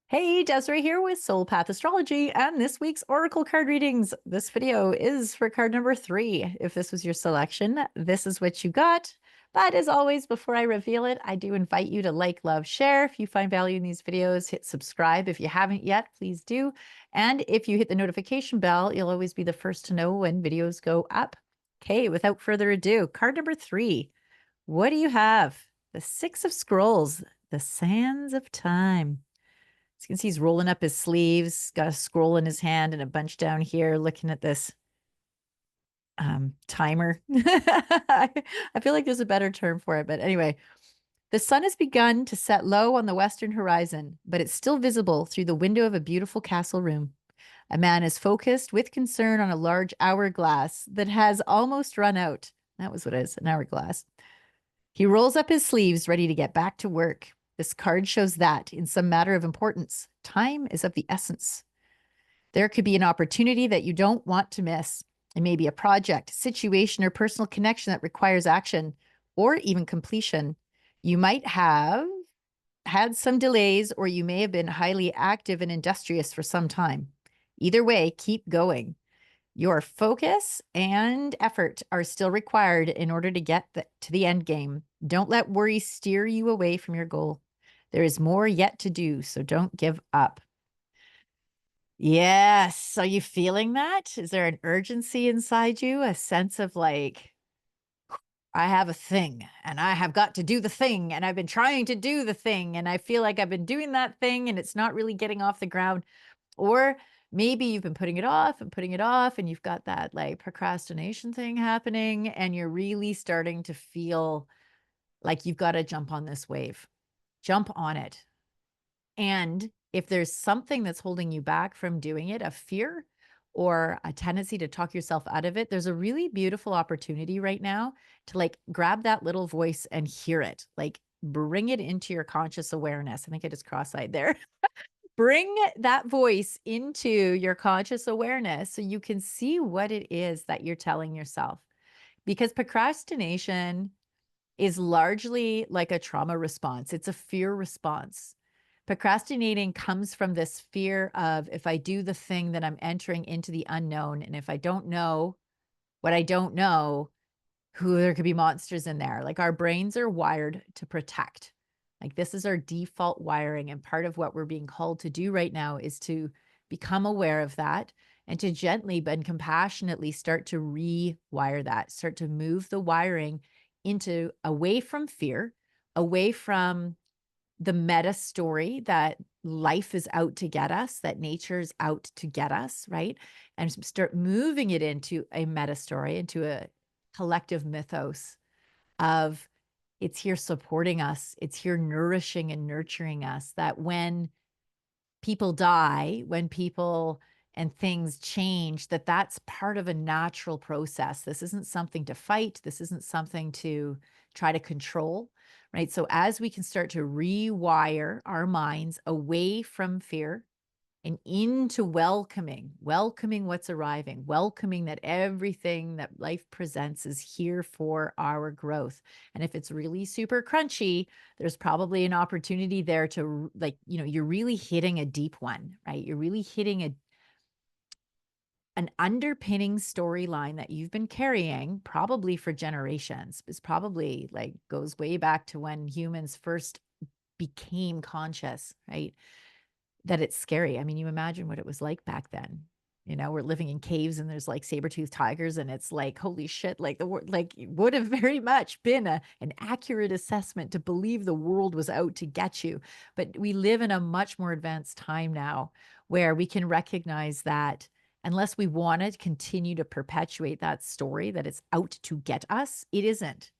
Hey, Desiree here with Soul Path Astrology and this week's Oracle card readings. This video is for card number 3. If this was your selection, this is what you got. But as always, before I reveal it, I do invite you to like, love, share. If you find value in these videos, hit subscribe. If you haven't yet, please do. And if you hit the notification bell, you'll always be the first to know when videos go up. Okay, without further ado, card number 3. What do you have? The Six of Scrolls, the Sands of Time. As you can see, he's rolling up his sleeves, got a scroll in his hand and a bunch down here, looking at this timer. I feel like there's a better term for it, but anyway, the sun has begun to set low on the western horizon, but it's still visible through the window of a beautiful castle room. A man is focused with concern on a large hourglass that has almost run out. That was what it is, an hourglass. He rolls up his sleeves, ready to get back to work. This card shows that, in some matter of importance, time is of the essence. There could be an opportunity that you don't want to miss. It may be a project, situation, or personal connection that requires action or even completion. You might have had some delays, or you may have been highly active and industrious for some time. Either way, keep going. Your focus and effort are still required in order to get to the end game. Don't let worry steer you away from your goal. There is more yet to do, so don't give up. Yes. Are you feeling that? Is there an urgency inside you? A sense of like, I have a thing and I have got to do the thing and I've been trying to do the thing and I feel like I've been doing that thing and it's not really getting off the ground. Or maybe you've been putting it off and putting it off and you've got that like procrastination thing happening and you're really starting to feel like you've got to jump on this wave. Jump on it. And if there's something that's holding you back from doing it, a fear or a tendency to talk yourself out of it, there's a really beautiful opportunity right now to like grab that little voice and hear it, like bring it into your conscious awareness. I think I just cross-eyed there. Bring that voice into your conscious awareness so you can see what it is that you're telling yourself. Because procrastination is largely like a trauma response, it's a fear response. Procrastinating comes from this fear of if I do the thing, then I'm entering into the unknown. And if I don't know what I don't know, who there could be monsters in there. Like our brains are wired to protect. Like this is our default wiring. And part of what we're being called to do right now is to become aware of that and to gently but compassionately start to rewire that, start to move the wiring into away from fear, away from the meta story that life is out to get us, that nature's out to get us, right? And start moving it into a meta story, into a collective mythos of it's here supporting us, it's here nourishing and nurturing us, that when people die, when people and things change, that that's part of a natural process. This isn't something to fight. This isn't something to try to control, right? So as we can start to rewire our minds away from fear and into welcoming what's arriving, welcoming that everything that life presents is here for our growth. And if it's really super crunchy, there's probably an opportunity there to like, you're really hitting a deep one, right? You're really hitting an underpinning storyline that you've been carrying probably for generations. It's probably like goes way back to when humans first became conscious, right? That it's scary. I mean, you imagine what it was like back then. We're living in caves and there's like saber-toothed tigers and it's like, holy shit, like like it would have very much been an accurate assessment to believe the world was out to get you. But we live in a much more advanced time now where we can recognize that unless we want to continue to perpetuate that story that it's out to get us, it isn't.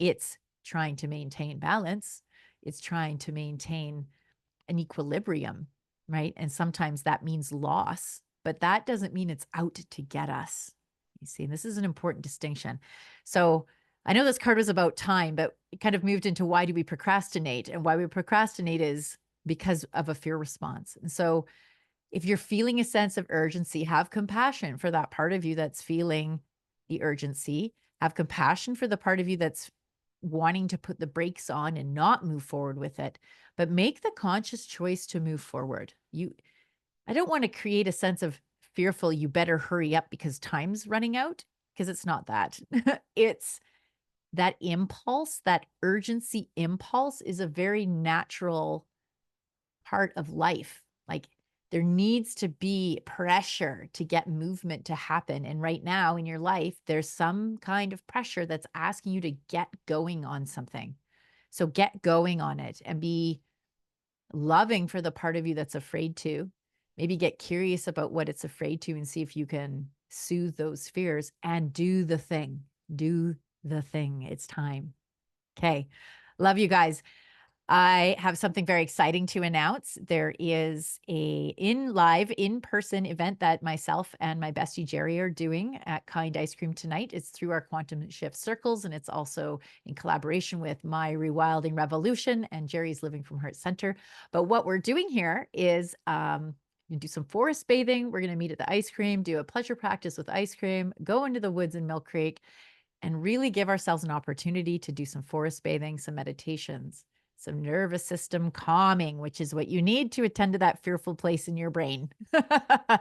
It's trying to maintain balance. It's trying to maintain an equilibrium, right? And sometimes that means loss, but that doesn't mean it's out to get us. You see, this is an important distinction. So I know this card was about time, but it kind of moved into why do we procrastinate? And why we procrastinate is because of a fear response. And so if you're feeling a sense of urgency, have compassion for that part of you that's feeling the urgency. Have compassion for the part of you that's wanting to put the brakes on and not move forward with it. but make the conscious choice to move forward. I don't want to create a sense of fearful, you better hurry up because time's running out, because it's not that. It's that impulse, that urgency impulse is a very natural part of life. Like there needs to be pressure to get movement to happen. And right now in your life, there's some kind of pressure that's asking you to get going on something. So get going on it and be loving for the part of you that's afraid to. Maybe get curious about what it's afraid to and see if you can soothe those fears and do the thing. Do the thing. It's time. Okay. Love you guys. I have something very exciting to announce. There is a in-person event that myself and my bestie Jerry are doing at Kind Ice Cream tonight. It's through our Quantum Shift Circles, and it's also in collaboration with My Rewilding Revolution and Jerry's Living from Heart Center. But what we're doing here is you do some forest bathing. We're going to meet at the ice cream, do a pleasure practice with ice cream, go into the woods in Mill Creek, and really give ourselves an opportunity to do some forest bathing, some meditations, some nervous system calming, which is what you need to attend to that fearful place in your brain. We're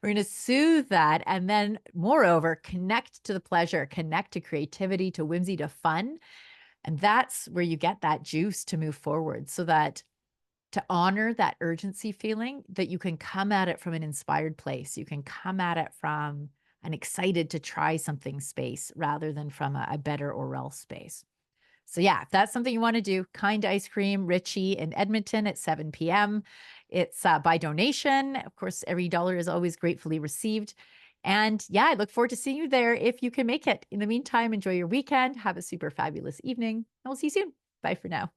going to soothe that. And then, moreover, connect to the pleasure, connect to creativity, to whimsy, to fun. And that's where you get that juice to move forward, so that to honor that urgency feeling, that you can come at it from an inspired place. You can come at it from an excited to try something space rather than from a better or else space. So yeah, if that's something you want to do, Kind Ice Cream, Richie in Edmonton at 7 p.m. It's by donation. Of course, every dollar is always gratefully received. And yeah, I look forward to seeing you there if you can make it. In the meantime, enjoy your weekend. Have a super fabulous evening. And we'll see you soon. Bye for now.